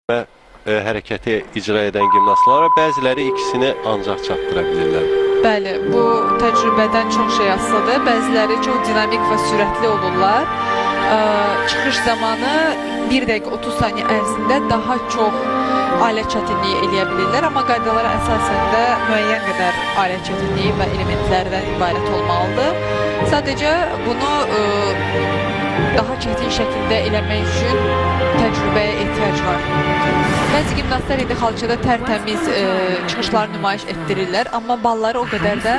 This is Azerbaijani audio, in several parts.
və hərəkəti icra edən gimnastlara bəziləri ikisini ancaq çatdıra bilirlər. Bəli, bu təcrübədən çox şey asılıdır. Bəziləri çox dinamik və sürətli olurlar. Çıxış zamanı 1 dəqiqə 30 saniyə ərzində daha çox alət çətinliyi eləyə bilirlər, amma qaydalara əsasən də müəyyən qədər alət çətinliyi və elementlərdən ibarət olmalıdır. Sadəcə bunu daha çətin şəkildə eləmək üçün təcrübəyə ehtiyac var. Bəzi gimnastlar indi xalçada tərtəmiz çıxışlar nümayiş etdirirlər, amma balları o qədər də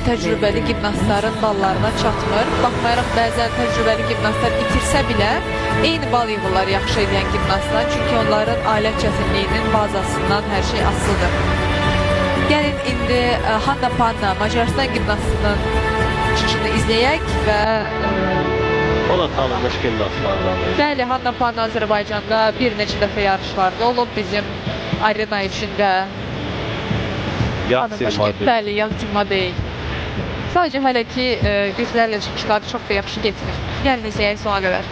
təcrübəli gimnastların ballarına çatmır. Baxmayaraq bəzən təcrübəli gimnastlar itirsə belə eyni bal yığırlar yaxşı edən gimnastlar, çünki onların alət çətinliyinin bazasından hər şey asılıdır. Gəlin indi Hanna Panna, Macaristan gimnastının çıxışını izləyək və O da tanınmış gimnastlardandır. bəli, Hanna Panna Azərbaycanda bir neçə dəfə yarışlarda olub, bizim arena içində. Yad sirma deyil. Bəli, yad sirma deyil. Sadəcə hələ ki, gözlərlə çıxışları çox da yaxşı getmir. Gəlin izləyək sona qədər.